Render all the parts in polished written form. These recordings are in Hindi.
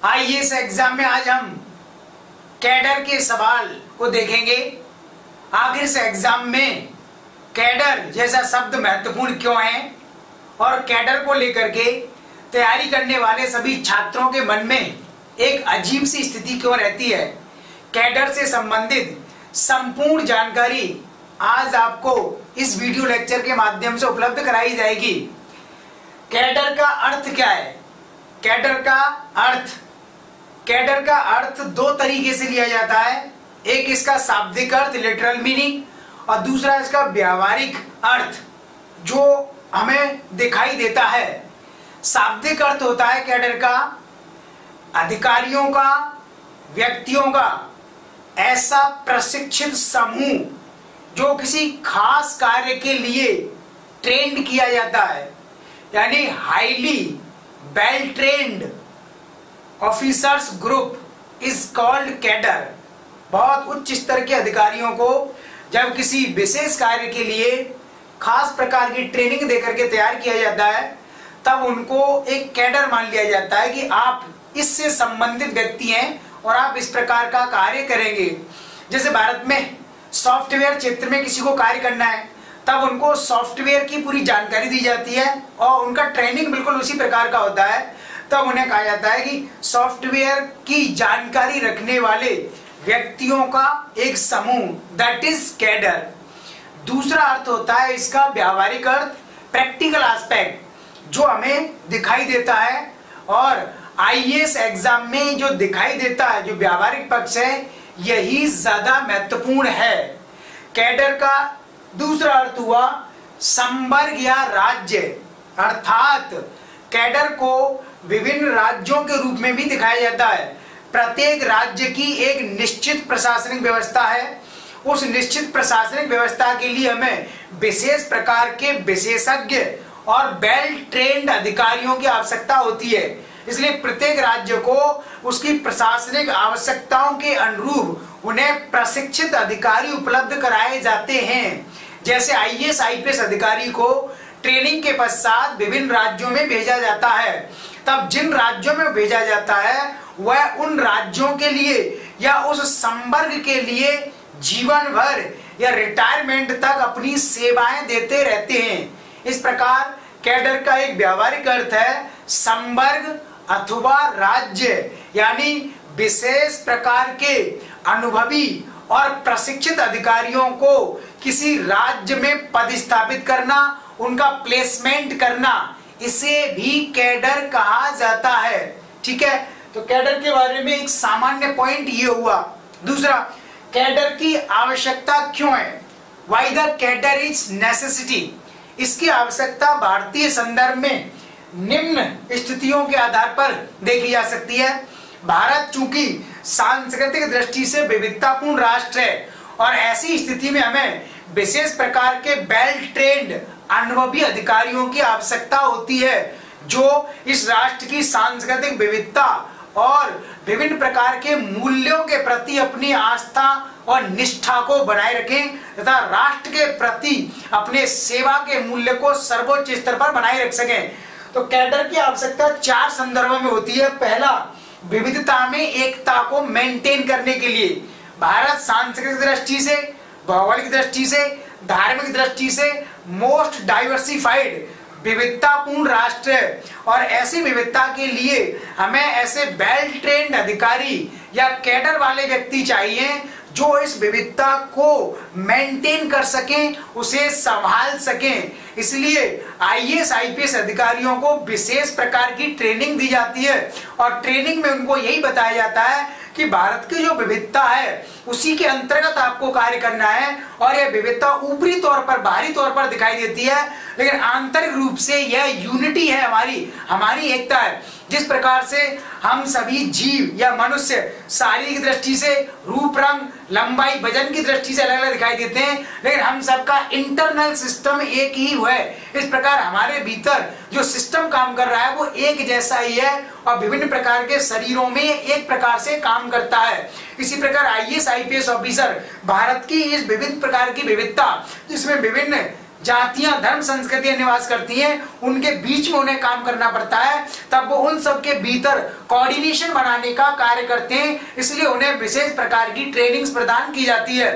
आइए इस एग्जाम में आज हम कैडर के सवाल को देखेंगे। आखिर इस एग्जाम में कैडर जैसा शब्द महत्वपूर्ण क्यों है और कैडर को लेकर के तैयारी करने वाले सभी छात्रों के मन में एक अजीब सी स्थिति क्यों रहती है। कैडर से संबंधित संपूर्ण जानकारी आज आपको इस वीडियो लेक्चर के माध्यम से उपलब्ध कराई जाएगी। कैडर का अर्थ क्या है? कैडर का अर्थ दो तरीके से लिया जाता है। एक इसका शाब्दिक अर्थ लिटरल मीनिंग और दूसरा इसका व्यावहारिक अर्थ जो हमें दिखाई देता है। शाब्दिक अर्थ होता है कैडर का अधिकारियों का, व्यक्तियों का ऐसा प्रशिक्षित समूह जो किसी खास कार्य के लिए ट्रेंड किया जाता है, यानी highly well trained officers group is called cadre. बहुत उच्च स्तर के अधिकारियों को जब किसी विशेष कार्य के लिए खास प्रकार की ट्रेनिंग देकर के तैयार किया जाता है तब उनको एक कैडर मान लिया जाता है कि आप इससे संबंधित व्यक्ति हैं और आप इस प्रकार का कार्य करेंगे। जैसे भारत में सॉफ्टवेयर क्षेत्र में किसी को कार्य करना है तब उनको सॉफ्टवेयर की पूरी जानकारी दी जाती है और उनका ट्रेनिंग बिल्कुल उसी प्रकार का होता है। तब उन्हें कहा जाता है कि सॉफ्टवेयर की जानकारी रखने वाले व्यक्तियों का एक समूह, दैट इज कैडर। दूसरा अर्थ होता है इसका व्यावहारिक अर्थ, प्रैक्टिकल एस्पेक्ट जो हमें दिखाई देता है। और आईएएस एग्जाम में जो दिखाई देता है, जो व्यावहारिक पक्ष है, यही ज्यादा महत्वपूर्ण है। कैडर का दूसरा अर्थ हुआ संवर्ग या राज्य, अर्थात कैडर को विभिन्न राज्यों के रूप में भी दिखाया जाता है। प्रत्येक राज्य की एक निश्चित प्रशासनिक व्यवस्था है। उस निश्चित प्रशासनिक व्यवस्था के लिए हमें विशेष प्रकार के विशेषज्ञ और वेल ट्रेन्ड अधिकारियों की आवश्यकता होती है। इसलिए प्रत्येक राज्य को उसकी प्रशासनिक आवश्यकताओं के अनुरूप उन्हें प्रशिक्षित अधिकारी उपलब्ध कराए जाते हैं। जैसे आईएएस आईपीएस अधिकारी को ट्रेनिंग के पश्चात विभिन्न राज्यों में भेजा जाता है। तब जिन राज्यों में भेजा जाता है वह उन राज्यों के लिए या उस संवर्ग के लिए जीवन भर या रिटायरमेंट तक अपनी सेवाएं देते रहते हैं। इस प्रकार कैडर का एक व्यावहारिक अर्थ है संवर्ग अथवा राज्य, यानी विशेष प्रकार के अनुभवी और प्रशिक्षित अधिकारियों को किसी राज्य में पदस्थापित करना, उनका प्लेसमेंट करना, इसे भी कैडर कहा जाता है। ठीक है, तो कैडर के बारे में एक सामान्य पॉइंट ये हुआ। दूसरा, कैडर की आवश्यकता क्यों है? Why the cadre is necessity. इसकी आवश्यकता भारतीय संदर्भ में निम्न स्थितियों के आधार पर देखी जा सकती है। भारत चूंकि सांस्कृतिक दृष्टि से विविधतापूर्ण राष्ट्र है और ऐसी स्थिति में हमें विशेष प्रकार के वेल ट्रेन्ड अनुभवी अधिकारियों की आवश्यकता होती है जो इस राष्ट्र की सांस्कृतिक विविधता और विभिन्न प्रकार के मूल्यों के प्रति अपनी आस्था और निष्ठा को बनाए रखें तथा राष्ट्र के प्रति अपने सेवा के मूल्य को सर्वोच्च स्तर पर बनाए रख सकें। तो कैडर की आवश्यकता चार संदर्भों में होती है। पहला, विविधता में एकता को मेंटेन करने के लिए। भारत सांस्कृतिक दृष्टि से, भौगोलिक दृष्टि से, धार्मिक दृष्टि से मोस्ट डाइवर्सिफाइड विविधतापूर्ण राष्ट्र है और ऐसी विविधता के लिए हमें ऐसे वेल ट्रेन्ड अधिकारी या कैडर वाले व्यक्ति चाहिए जो इस विविधता को मेंटेन कर सकें, उसे संभाल सकें। इसलिए आईएएस आईपीएस अधिकारियों को विशेष प्रकार की ट्रेनिंग दी जाती है और ट्रेनिंग में उनको यही बताया जाता है कि भारत की जो विविधता है उसी के अंतर्गत आपको कार्य करना है। और यह विविधता ऊपरी तौर पर, बाहरी तौर पर दिखाई देती है, लेकिन आंतरिक रूप से यह यूनिटी है, हमारी एकता है। जिस प्रकार से हम सभी जीव या मनुष्य शारीरिक दृष्टि से, रूप रंग, लंबाई, वजन की दृष्टि से अलग अलग दिखाई देते हैं, लेकिन हम सबका इंटरनल सिस्टम एक ही है। इस प्रकार हमारे भीतर जो सिस्टम काम कर रहा है वो एक जैसा ही है और विभिन्न प्रकार के शरीरों में एक प्रकार से काम करता है। इसी प्रकार आईएएस आईपीएस ऑफिसर भारत की इस विभिन्न प्रकार की विविधता, जिसमें विभिन्न जातियां, धर्म, संस्कृतियां निवास करती हैं, उनके बीच में उन्हें काम करना पड़ता है, तब वो उन सब के भीतर कोऑर्डिनेशन बनाने का कार्य करते हैं, इसलिए उन्हें विशेष प्रकार की ट्रेनिंग्स प्रदान की जाती है।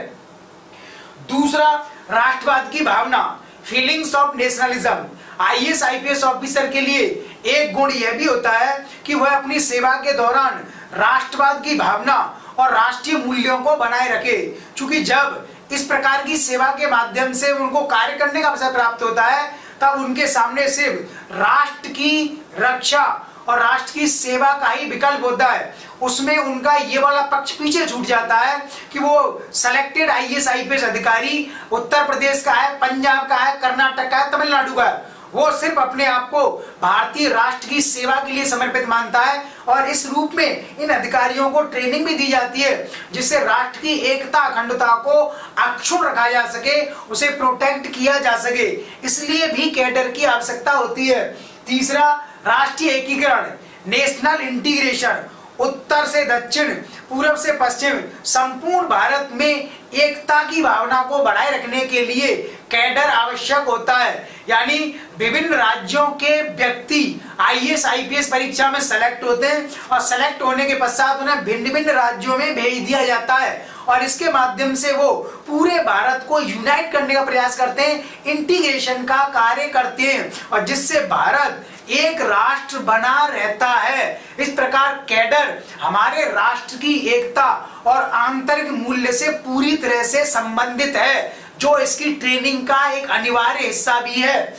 दूसरा, राष्ट्रवाद की भावना, feelings of nationalism. IAS IPS officer के लिए एक गुण यह भी होता है कि वह अपनी सेवा के दौरान राष्ट्रवाद की भावना और राष्ट्रीय मूल्यों को बनाए रखे, क्योंकि जब इस प्रकार की सेवा के माध्यम से उनको कार्य करने का अवसर प्राप्त होता है, तब उनके सामने सिर्फ राष्ट्र की रक्षा और राष्ट्र की सेवा का ही विकल्प होता है। उसमें उनका ये वाला पक्ष पीछे छूट जाता है कि वो सिलेक्टेड आईएएस आईपीएस अधिकारी उत्तर प्रदेश का है, पंजाब का है, कर्नाटक का है, तमिलनाडु का है, वो सिर्फ अपने आप को भारतीय राष्ट्र की सेवा के लिए समर्पित मानता है। और इस रूप में इन अधिकारियों को ट्रेनिंग भी दी जाती है, जिससे राष्ट्र की एकता, अखंडता को अक्षुण्ण रखा जा सके, उसे प्रोटेक्ट किया जा सके, इसलिए भी कैडर की आवश्यकता होती है। तीसरा, राष्ट्रीय एकीकरण, नेशनल इंटीग्रेशन। उत्तर से दक्षिण, पूर्व से पश्चिम, संपूर्ण भारत में एकता की भावना को बनाए रखने के लिए कैडर आवश्यक होता है। यानी विभिन्न राज्यों के व्यक्ति आईएएस आईपीएस परीक्षा में सेलेक्ट होते हैं और सेलेक्ट होने के पश्चात उन्हें भिन्न भिन्न राज्यों में भेज दिया जाता है और इसके माध्यम से वो पूरे भारत को यूनाइट करने का प्रयास करते हैं, इंटीग्रेशन का कार्य करते हैं और जिससे भारत एक राष्ट्र बना रहता है। इस प्रकार कैडर हमारे राष्ट्र की एकता और आंतरिक मूल्य से पूरी तरह से संबंधित है, जो इसकी ट्रेनिंग का एक अनिवार्य हिस्सा भी है।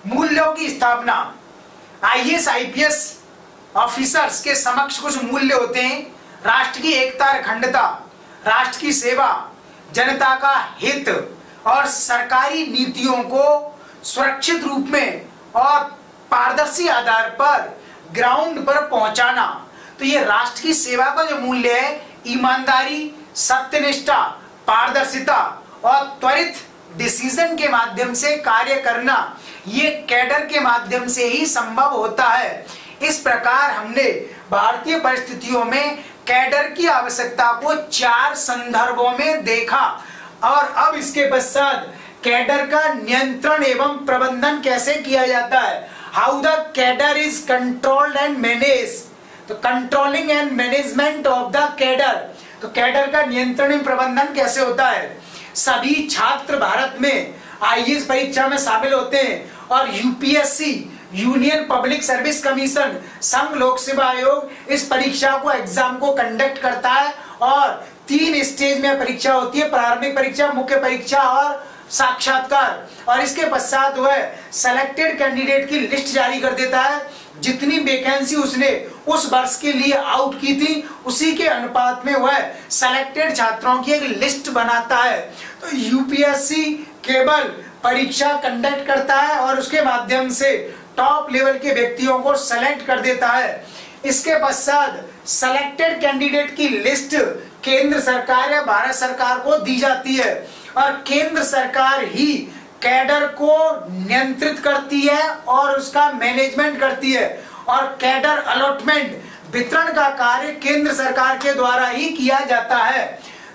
मूल्यों की स्थापना, आईएएस आईपीएस ऑफिसर्स के समक्ष कुछ मूल्य होते हैं। राष्ट्र की एकता, अखंडता, राष्ट्र की सेवा, जनता का हित और सरकारी नीतियों को सुरक्षित रूप में और पारदर्शी आधार पर ग्राउंड पर पहुंचाना। तो ये राष्ट्र की सेवा का जो मूल्य है, ईमानदारी, सत्यनिष्ठा, पारदर्शिता और त्वरित डिसीजन के माध्यम से कार्य करना, ये कैडर के माध्यम से ही संभव होता है। इस प्रकार हमने भारतीय परिस्थितियों में कैडर की आवश्यकता को 4 संदर्भों में देखा और अब इसके पश्चात कैडर का नियंत्रण एवं प्रबंधन कैसे किया जाता है। How the cadre is controlled and manage, तो controlling and management of the cadre. तो कैडर का नियंत्रण एवं प्रबंधन कैसे होता है। सभी छात्र भारत में आईएएस परीक्षा में शामिल होते हैं और UPSC, union public service commission, संघ लोक सेवा आयोग इस परीक्षा को, एग्जाम को कंडक्ट करता है और 3 स्टेज में परीक्षा होती है, प्रारंभिक परीक्षा, मुख्य परीक्षा और साक्षात्कार। और इसके पश्चात वह सेलेक्टेड कैंडिडेट की लिस्ट जारी कर देता है। जितनी वैकेंसी उसने उस वर्ष के लिए आउट की थी, उसी के अनुपात में वह सेलेक्टेड छात्रों की एक लिस्ट बनाता है। तो यूपीएससी केवल परीक्षा कंडक्ट करता है और उसके माध्यम से टॉप लेवल के व्यक्तियों को सेलेक्ट कर देता है। इसके पश्चात सेलेक्टेड कैंडिडेट की लिस्ट केंद्र सरकार या भारत सरकार को दी जाती है और केंद्र सरकार ही कैडर को नियंत्रित करती है और उसका मैनेजमेंट करती है और कैडर अलॉटमेंट, वितरण का कार्य केंद्र सरकार के द्वारा ही किया जाता है।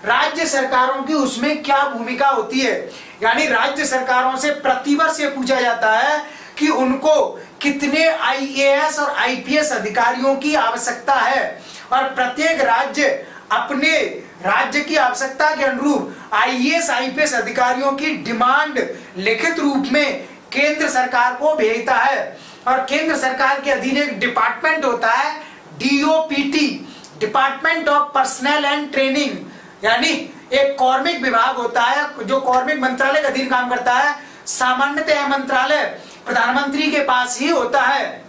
राज्य सरकारों की उसमें क्या भूमिका होती है, यानी राज्य सरकारों से प्रतिवर्ष ये पूछा जाता है कि उनको कितने आईएएस और आईपीएस अधिकारियों की आवश्यकता है और प्रत्येक राज्य अपने राज्य की आवश्यकता के अनुरूप आईएएस आईपीएस अधिकारियों की डिमांड लिखित रूप में केंद्र सरकार को भेजता है। और केंद्र सरकार के अधीन एक डिपार्टमेंट होता है DOPT, department of personal and training, यानी एक कार्मिक विभाग होता है जो कार्मिक मंत्रालय के अधीन काम करता है। सामान्यतः मंत्रालय प्रधानमंत्री के पास ही होता है।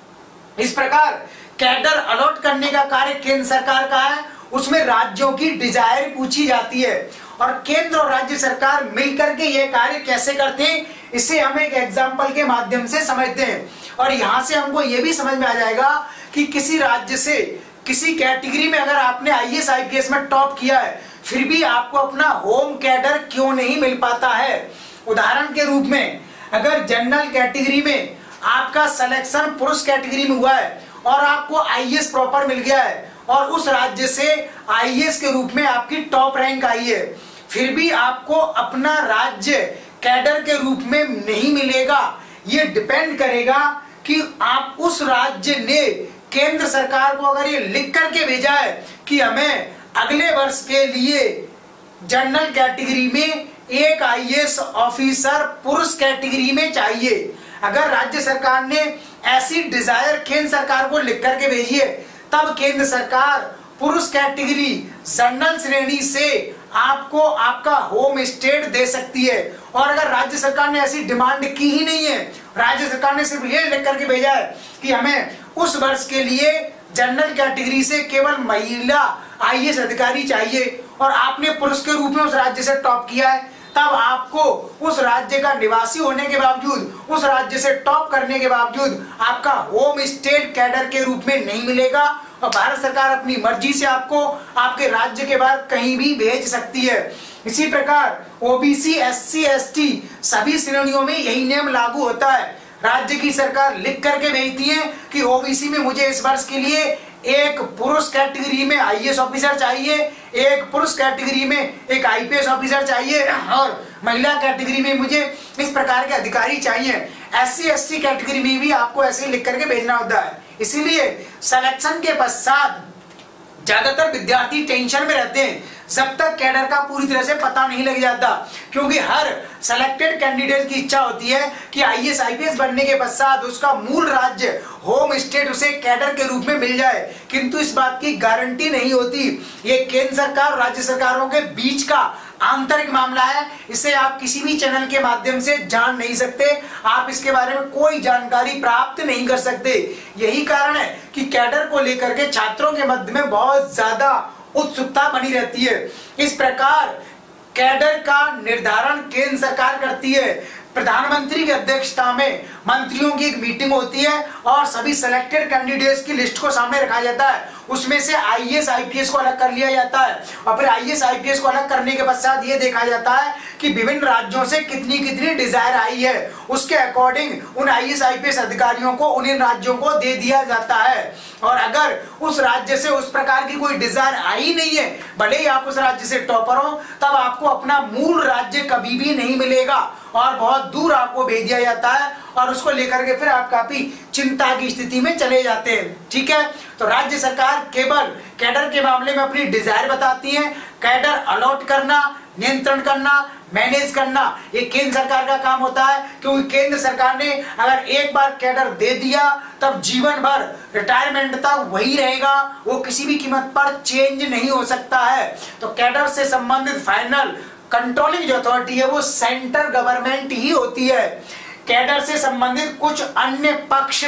इस प्रकार कैडर अलॉट करने का कार्य केंद्र सरकार का है, उसमें राज्यों की डिजायर पूछी जाती है और केंद्र और राज्य सरकार मिलकर के यह कार्य कैसे करते हैं, इसे हम एक एग्जाम्पल के माध्यम से समझते हैं। और यहां से हमको यह भी समझ में आ जाएगा कि किसी राज्य से किसी कैटेगरी में अगर आपने आईएएस आईपीएस में टॉप किया है, फिर भी आपको अपना होम कैडर क्यों नहीं मिल पाता है। उदाहरण के रूप में अगर जनरल कैटेगरी में आपका सिलेक्शन पुरुष कैटेगरी में हुआ है और आपको आईएएस प्रॉपर मिल गया है और उस राज्य से आईएएस के रूप में आपकी टॉप रैंक आई है, फिर भी आपको अपना राज्य कैडर के रूप में नहीं मिलेगा। ये डिपेंड करेगा कि आप उस राज्य ने केंद्र सरकार को अगर ये लिख करके भेजा है कि हमें अगले वर्ष के लिए जनरल कैटेगरी में एक आईएएस ऑफिसर पुरुष कैटेगरी में चाहिए, अगर राज्य सरकार ने ऐसी डिजायर केंद्र सरकार को लिख करके भेजी है, तब केंद्र सरकार पुरुष कैटेगरी जनरल श्रेणी से आपको आपका होम स्टेट दे सकती है। और अगर राज्य सरकार ने ऐसी डिमांड की ही नहीं है, राज्य सरकार ने सिर्फ ये लिख करके भेजा है कि हमें उस वर्ष के लिए जनरल कैटेगरी से केवल महिला आईएएस अधिकारी चाहिए, और आपने पुरुष के रूप में उस राज्य से टॉप किया है, तब आपको उस राज्य का निवासी होने के बावजूद, उस राज्य से टॉप करने के बावजूद आपका होम स्टेट कैडर के रूप में नहीं मिलेगा, और भारत सरकार अपनी मर्जी से आपको आपके राज्य के बाहर कहीं भी भेज सकती है। इसी प्रकार ओबीसी, एससी, एसटी सभी श्रेणियों में यही नियम लागू होता है। राज्य की सरकार लिख करके भेजती है कि ओबीसी में मुझे इस वर्ष के लिए एक पुरुष कैटेगरी में आईएएस ऑफिसर चाहिए, एक पुरुष कैटेगरी में एक आईपीएस ऑफिसर चाहिए, और महिला कैटेगरी में मुझे इस प्रकार के अधिकारी चाहिए। एससी एसटी कैटेगरी में भी आपको ऐसे लिख करके भेजना होता है। इसीलिए सिलेक्शन के पश्चात ज्यादातर विद्यार्थी टेंशन में रहते हैं जब तक कैडर का पूरी तरह से पता नहीं लग जाता, क्योंकि हर सेलेक्टेड कैंडिडेट की इच्छा होती है कि आईएएस आईपीएस बनने के पश्चात उसका मूल राज्य होम स्टेट उसे कैडर के रूप में मिल जाए, किंतु इस बात की गारंटी नहीं होती। ये केंद्र सरकार और राज्य सरकारों के बीच का आंतरिक मामला है, इसे आप किसी भी चैनल के माध्यम से जान नहीं सकते, आप इसके बारे में कोई जानकारी प्राप्त नहीं कर सकते। यही कारण है कि कैडर को लेकर के छात्रों के मध्य में बहुत ज्यादा उत्सुकता बनी रहती है। इस प्रकार कैडर का निर्धारण केंद्र सरकार करती है। प्रधानमंत्री की अध्यक्षता में मंत्रियों की एक मीटिंग होती है और सभी सिलेक्टेड कैंडिडेट्स की लिस्ट को सामने रखा जाता है। उसमें से आईएएस आईपीएस को अलग कर लिया जाता है, और फिर आईएएस आईपीएस को अलग करने के पश्चात ये देखा जाता है कि विभिन्न राज्यों से कितनी कितनी डिजायर आई है, उसके अकॉर्डिंग उन आईएएस आईपीएस अधिकारियों को उन राज्यों को दे दिया जाता है। और अगर उस राज्य से उस प्रकार की कोई डिजायर आई नहीं है, भले ही आप उस राज्य से टॉपर हो, तब आपको अपना मूल राज्य कभी भी नहीं मिलेगा और बहुत दूर आपको भेज दिया जाता है, और उसको लेकर के फिर आप काफी चिंता की स्थिति में चले जाते हैं। ठीक है, तो राज्य सरकार केवल कैडर के मामले में अपनी डिजायर बताती है। कैडर अलॉट करना, नियंत्रण करना, मैनेज करना ये केंद्र सरकार का काम होता है, क्योंकि केंद्र सरकार ने अगर एक बार कैडर दे दिया तब जीवन भर रिटायरमेंट तक वही रहेगा, वो किसी भी कीमत पर चेंज नहीं हो सकता है। तो कैडर से संबंधित फाइनल कंट्रोलिंग जो अथॉरिटी है वो सेंट्रल गवर्नमेंट ही होती है। कैडर से संबंधित कुछ अन्य पक्ष,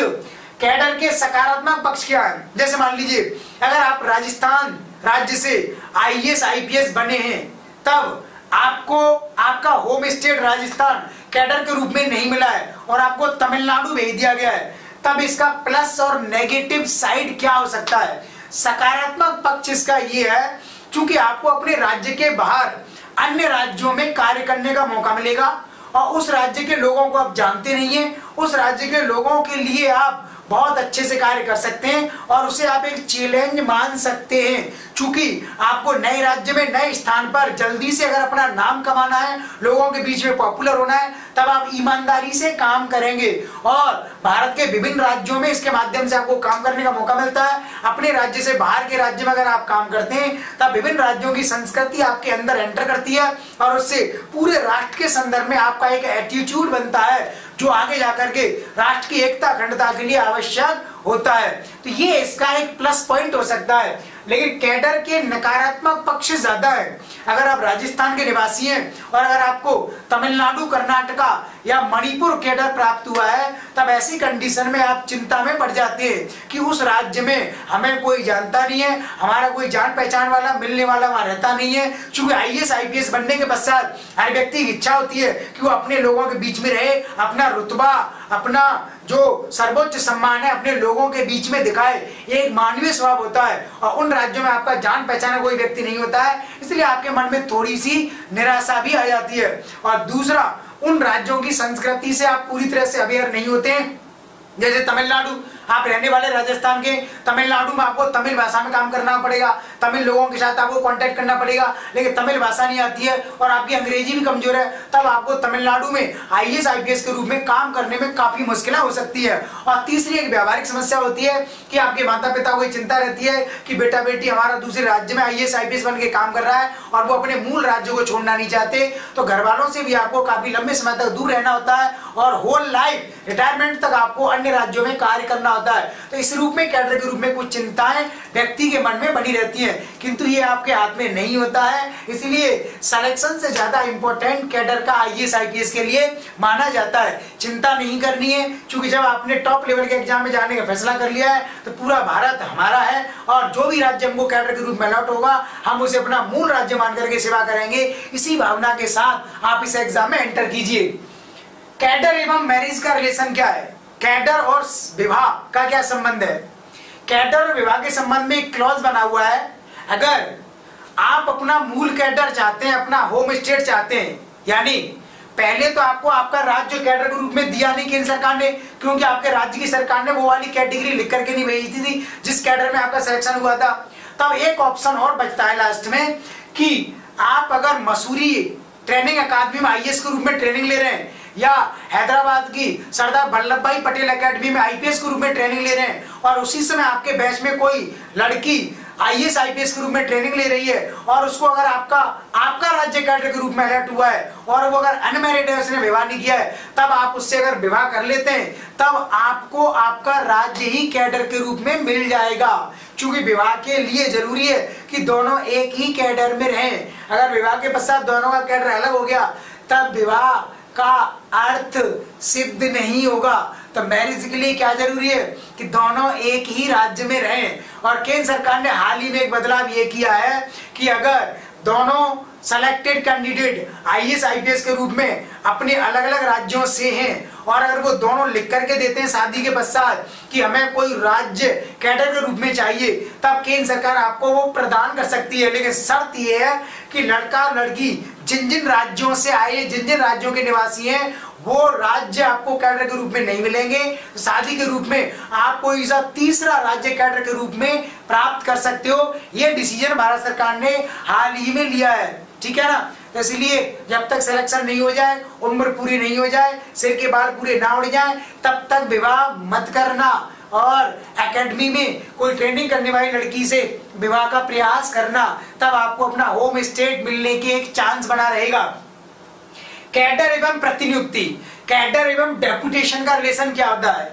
कैडर के सकारात्मक पक्ष क्या है, जैसे मान लीजिए अगर आप राजस्थान राज्य से आईएएस आईपीएस बने हैं, तब आपको आपका होम स्टेट राजस्थान कैडर के रूप में नहीं मिला है और आपको तमिलनाडु भेज दिया गया है, तब इसका प्लस और नेगेटिव साइड क्या हो सकता है। सकारात्मक पक्ष इसका ये है, क्योंकि आपको अपने राज्य के बाहर अन्य राज्यों में कार्य करने का मौका मिलेगा, और उस राज्य के लोगों को आप जानते नहीं है, उस राज्य के लोगों के लिए आप बहुत अच्छे से कार्य कर सकते हैं और उसे आप एक चैलेंज मान सकते हैं। चूंकि आपको नए राज्य में नए स्थान पर जल्दी से अगर अपना नाम कमाना है, लोगों के बीच में पॉपुलर होना है, तब आप ईमानदारी से काम करेंगे, और भारत के विभिन्न राज्यों में इसके माध्यम से आपको काम करने का मौका मिलता है। अपने राज्य से बाहर के राज्य में अगर आप काम करते हैं, तब विभिन्न राज्यों की संस्कृति आपके अंदर एंटर करती है, और उससे पूरे राष्ट्र के संदर्भ में आपका एक एटीट्यूड बनता है जो आगे जाकर के राष्ट्र की एकता अखंडता के लिए आवश्यक होता है। तो ये इसका एक प्लस पॉइंट हो सकता है। लेकिन कैडर के नकारात्मक पक्ष ज्यादा है। अगर आप राजस्थान के निवासी हैं और अगर आपको तमिलनाडु, कर्नाटका या मणिपुर कैडर प्राप्त हुआ है, तब ऐसी कंडीशन में आप चिंता में पड़ जाते हैं कि उस राज्य में हमें कोई जानता नहीं है, हमारा कोई जान पहचान वाला मिलने वाला वहां रहता नहीं है। क्योंकि आईएएस आईपीएस बनने के पश्चात हर व्यक्ति की इच्छा होती है कि वो अपने लोगों के बीच में रहे, अपना रुतबा, अपना जो सर्वोच्च सम्मान है अपने लोगों के बीच में दिखाए। ये एक मानवीय स्वभाव होता है, और उन राज्यों में आपका जान पहचाना कोई व्यक्ति नहीं होता है, इसलिए आपके मन में थोड़ी सी निराशा भी आ जाती है। और दूसरा, उन राज्यों की संस्कृति से आप पूरी तरह से अवेयर नहीं होते हैं। जैसे तमिलनाडु, आप रहने वाले राजस्थान के, तमिलनाडु में आपको तमिल भाषा में काम करना पड़ेगा, तमिल लोगों के साथ आपको कांटेक्ट करना पड़ेगा, लेकिन तमिल भाषा नहीं आती है और आपकी अंग्रेजी भी कमजोर है, तब आपको तमिलनाडु में आईएएस आईपीएस के रूप में काम करने में काफी मुश्किलें हो सकती है। और तीसरी एक व्यावहारिक समस्या होती है कि आपके माता पिता को चिंता रहती है कि बेटा बेटी हमारा दूसरे राज्य में आईएएस आईपीएस बन के काम कर रहा है और वो अपने मूल राज्य को छोड़ना नहीं चाहते, तो घर वालों से भी आपको काफी लंबे समय तक दूर रहना होता है और होल लाइफ रिटायरमेंट तक आपको अन्य राज्यों में कार्य करना होता है। तो इस रूप में कैडर के रूप में कुछ चिंताएं व्यक्ति के मन में बनी रहती हैं, किंतु ये आपके हाथ में नहीं होता है। इसलिए सिलेक्शन से ज्यादा इंपॉर्टेंट कैडर का आईएएस आईपीएस के लिए माना जाता है। चिंता नहीं करनी है, क्योंकि जब आपने टॉप लेवल के एग्जाम में जाने का फैसला कर लिया है तो पूरा भारत हमारा है और जो भी राज्य हमको कैडर के रूप में अलॉट होगा हम उसे अपना मूल राज्य मान करके सेवा करेंगे। इसी भावना के साथ आप इस एग्जाम में एंटर कीजिए। कैडर एवं मैरिज का रिलेशन क्या है? कैडर और विवाह का क्या संबंध है? कैडर और विवाह के संबंध में एक क्लॉज बना हुआ है। अगर आप अपना मूल कैडर चाहते हैं, अपना होम स्टेट चाहते हैं, यानी पहले तो आपको आपका राज्य कैडर के रूप में दिया नहीं केंद्र सरकार ने, क्योंकि आपके राज्य की सरकार ने वो वाली कैटेगरी लिख करके नहीं भेजी थी जिस कैडर में आपका सिलेक्शन हुआ था। तब एक ऑप्शन और बचता है लास्ट में कि आप अगर मसूरी ट्रेनिंग अकादमी में आईएएस के रूप में ट्रेनिंग ले रहे हैं या हैदराबाद की सरदार वल्लभ भाई पटेल एकेडमी में आईपीएस के रूप में ट्रेनिंग ले रहे हैं और उसी समय आपके बैच में कोई लड़की आईएएस आईपीएस के रूप में ट्रेनिंग ले रही है और उसको अगर आपका राज्य कैडर के रूप में अलर्ट हुआ है और वो अगर अनमैरिड है, उसने विवाह नहीं किया है, तब आप उससे अगर विवाह कर लेते हैं तब आपको आपका राज्य ही कैडर के रूप में मिल जाएगा। क्योंकि विवाह के लिए जरूरी है कि दोनों एक ही कैडर में रहें। अगर विवाह के पश्चात दोनों का कैडर अलग हो गया तब विवाह का अर्थ सिद्ध नहीं होगा। तो मैरिज के लिए क्या जरूरी है कि दोनों एक ही राज्य में रहें। और केंद्र सरकार ने हाल ही में एक बदलाव ये किया है कि अगर दोनों सेलेक्टेड कैंडिडेट आईएएस आईपीएस के रूप में अपने अलग अलग राज्यों से हैं और अगर वो दोनों लिख करके देते हैं शादी के पश्चात कि हमें कोई राज्य कैडर के रूप में चाहिए, तब केंद्र सरकार आपको वो प्रदान कर सकती है। लेकिन शर्त ये है कि लड़का और लड़की जिन जिन राज्यों से आए, जिन जिन राज्यों के निवासी हैं, वो राज्य आपको कैडर के रूप में नहीं मिलेंगे। शादी के रूप में आप कोई सा तीसरा राज्य कैडर के रूप में प्राप्त कर सकते हो। ये डिसीजन भारत सरकार ने हाल ही में लिया है, ठीक है ना। तो इसलिए जब तक सिलेक्शन नहीं हो जाए, उम्र पूरी नहीं हो जाए, सिर के बाल पूरे ना उड़ जाए, तब तक विवाह मत करना और एकेडमी में कोई ट्रेनिंग करने वाली लड़की से विवाह का प्रयास करना, तब आपको अपना होम स्टेट मिलने के एक चांस बना रहेगा। कैडर एवं प्रतिनियुक्ति, कैडर एवं डेपुटेशन का रिलेशन क्या होता है?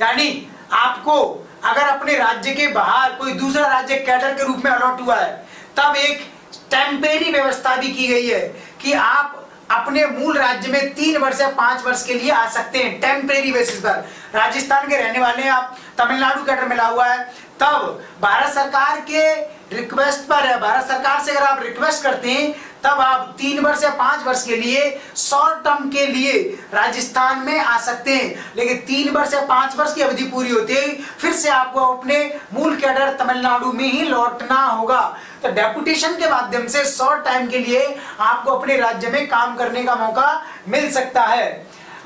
यानी आपको अगर अपने राज्य के बाहर कोई दूसरा राज्य कैडर के रूप में अलॉट हुआ है, तब एक टेम्परेरी व्यवस्था भी की गई है कि आप अपने मूल राज्य में 3 वर्ष या 5 वर्ष के लिए आ सकते हैं टेम्परेरी बेसिस पर। राजस्थान के रहने वाले हैं आप, तमिलनाडु कैडर मिला हुआ है, तब भारत सरकार के रिक्वेस्ट पर है, भारत सरकार से अगर आप रिक्वेस्ट करते हैं तब आप 3 वर्ष या 5 वर्ष के लिए शॉर्ट टर्म के लिए राजस्थान में आ सकते हैं। लेकिन 3 वर्ष या 5 वर्ष की अवधि पूरी होती है फिर से आपको अपने मूल कैडर तमिलनाडु में ही लौटना होगा। तो डेपुटेशन के माध्यम से शॉर्ट टाइम के लिए आपको अपने राज्य में काम करने का मौका मिल सकता है।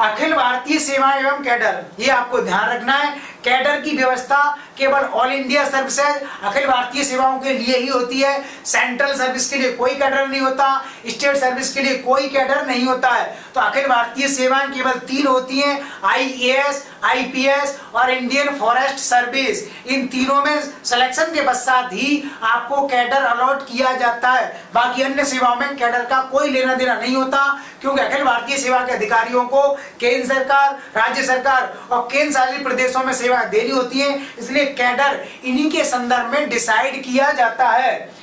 अखिल भारतीय सेवा एवं कैडर, ये आपको ध्यान रखना है। कैडर की व्यवस्था केवल all India services Akhil Bharatiya सेवाओं के लिए ही होती है। सेंट्रल सर्विस के लिए कोई कैडर नहीं होता, स्टेट सर्विस के लिए कोई कैडर नहीं होता है। तो अखिल भारतीय सेवाएं केवल 3 होती हैं, आईएएस, आईपीएस और इंडियन फॉरेस्ट सर्विस। इन तीनों में सिलेक्शन के पश्चात ही आपको कैडर अलॉट किया जाता है। बाकी अन्य सेवाओं में कैडर का कोई लेना देना नहीं होता, क्योंकि अखिल भारतीय सेवा के अधिकारियों को केंद्र सरकार, राज्य सरकार और केंद्र शासित प्रदेशों में सेवा देनी होती है। इसलिए कैडर इन्हीं के संदर्भ में डिसाइड किया जाता है।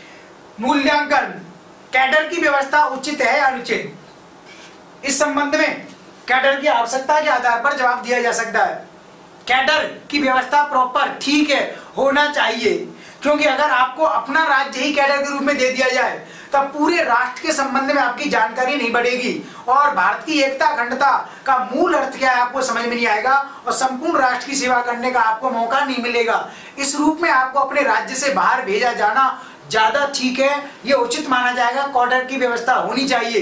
मूल्यांकन, कैडर की व्यवस्था उचित है या अनुचित, इस संबंध में कैडर की आवश्यकता के आधार पर जवाब दिया जा सकता है। कैडर की व्यवस्था प्रॉपर ठीक है, होना चाहिए, क्योंकि अगर आपको अपना राज्य ही कैडर के रूप में दे दिया जाए तब पूरे राष्ट्र के संबंध में आपकी जानकारी नहीं बढ़ेगी और भारत की एकता अखंडता का मूल अर्थ क्या है आपको समझ में नहीं आएगा और संपूर्ण राष्ट्र की सेवा करने का आपको मौका नहीं मिलेगा। इस रूप में आपको अपने राज्य से बाहर भेजा जाना ज्यादा ठीक है, ये उचित माना जाएगा। कैडर की व्यवस्था होनी चाहिए।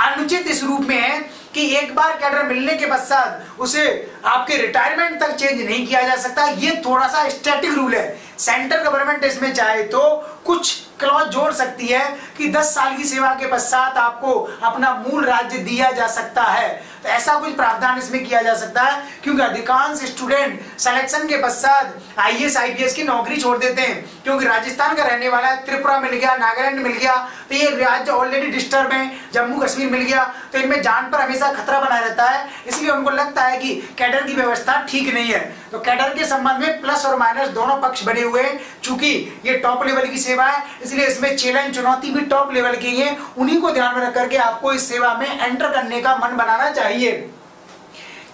अनुचित इस रूप में है कि एक बार कैडर मिलने के पश्चात उसे आपके रिटायरमेंट तक चेंज नहीं किया जा सकता। ये थोड़ा सा स्टैटिक रूल है सेंट्रल गवर्नमेंट इसमें चाहे तो कुछ क्लॉज जोड़ सकती है कि 10 साल की सेवा के पश्चात आपको अपना मूल राज्य दिया जा सकता है। तो ऐसा कुछ प्रावधान इसमें किया जा सकता है, क्योंकि अधिकांश स्टूडेंट सिलेक्शन के पश्चात आईएएस आईपीएस की नौकरी छोड़ देते हैं, क्योंकि राजस्थान का रहने वाला है, त्रिपुरा मिल गया, नागालैंड मिल गया, तो ये राज्य ऑलरेडी डिस्टर्ब है, जम्मू कश्मीर मिल गया, तो इनमें जान पर हमेशा खतरा बना रहता है। इसलिए उनको लगता है कि कैडर की व्यवस्था ठीक नहीं है। तो कैडर के संबंध में प्लस और माइनस दोनों पक्ष बने हुए हैं। चूंकि ये टॉप लेवल की सेवा है, इसलिए इसमें चैलेंज चुनौती भी टॉप लेवल की है। उन्हीं को ध्यान में रख करके आपको इस सेवा में एंटर करने का मन बनाना चाहिए।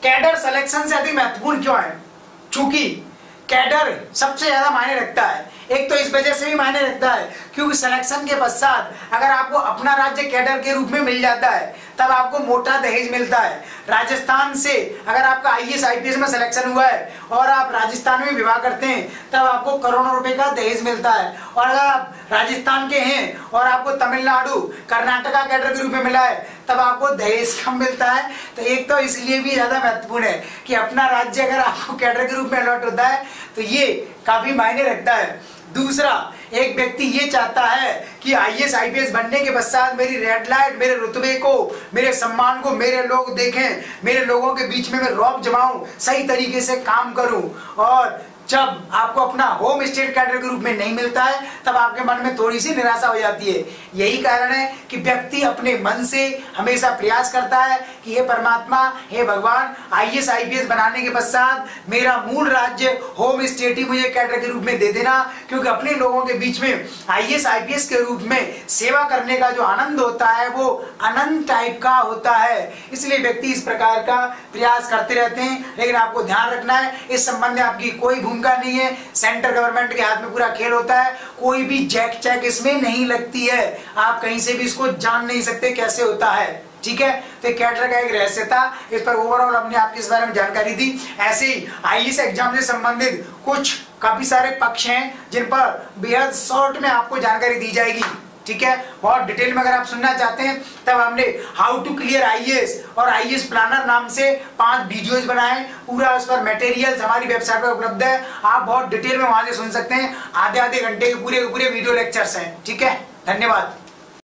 कैडर सिलेक्शन से अधिक महत्वपूर्ण क्यों है? चूंकि कैडर सबसे ज्यादा मायने रखता है। एक तो इस वजह से भी मायने रखता है क्योंकि सिलेक्शन के पश्चात अगर आपको अपना राज्य कैडर के रूप में मिल जाता है तब आपको मोटा दहेज मिलता है। राजस्थान से अगर आपका आईएएस आईपीएस में सिलेक्शन हुआ है और आप राजस्थान में विवाह करते हैं तब आपको करोड़ों रुपए का दहेज मिलता है। और अगर आप राजस्थान के हैं और आपको तमिलनाडु कर्नाटका कैडर के रूप में मिला है तब आपको दहेज कम मिलता है। तो एक तो इसलिए भी ज्यादा महत्वपूर्ण है कि अपना राज्य अगर आपको कैडर के रूप में अलॉट होता है तो ये काफी मायने रखता है। दूसरा, एक व्यक्ति ये चाहता है कि आईएएस आईपीएस बनने के पश्चात मेरी रेड लाइट, मेरे रुतबे को, मेरे सम्मान को मेरे लोग देखें, मेरे लोगों के बीच में मैं रौब जमाऊं, सही तरीके से काम करूं। और जब आपको अपना होम स्टेट कैडर के रूप में नहीं मिलता है तब आपके मन में थोड़ी सी निराशा हो जाती है। यही कारण है कि व्यक्ति अपने मन से हमेशा प्रयास करता है कि हे परमात्मा, हे भगवान, आईएएस आईपीएस बनाने के पश्चात मेरा मूल राज्य होम स्टेट ही मुझे कैडर के रूप में दे देना, क्योंकि अपने लोगों के बीच में आईएएस आईपीएस के रूप में सेवा करने का जो आनंद होता है वो अनंत टाइप का होता है। इसलिए व्यक्ति इस प्रकार का प्रयास करते रहते हैं। लेकिन आपको ध्यान रखना है, इस संबंध में आपकी कोई भूमिका नहीं है। सेंट्रल गवर्नमेंट के हाथ में पूरा खेल होता है, कोई भी जैक चैक इसमें नहीं लगती है। आप कहीं से भी इसको जान नहीं सकते कैसे होता है। ठीक है, तो कैडर का एक रहस्य था, इस पर ओवरऑल हमने आपके इस बारे में जानकारी दी। ऐसे ही आईएएस एग्जाम से संबंधित कुछ काफी सारे पक्ष हैं जिन पर बेहद शॉर्ट में आपको जानकारी दी जाएगी। ठीक है, बहुत डिटेल में अगर आप सुनना चाहते हैं तब हमने हाउ टू क्लियर आईएएस और आईएएस प्लानर नाम से 5 वीडियोस बनाए। पूरा उस पर मटेरियल हमारी वेबसाइट पर उपलब्ध है, आप बहुत डिटेल में वहां से सुन सकते हैं। आधे घंटे के पूरे वीडियो लेक्चर्स हैं। ठीक है, धन्यवाद।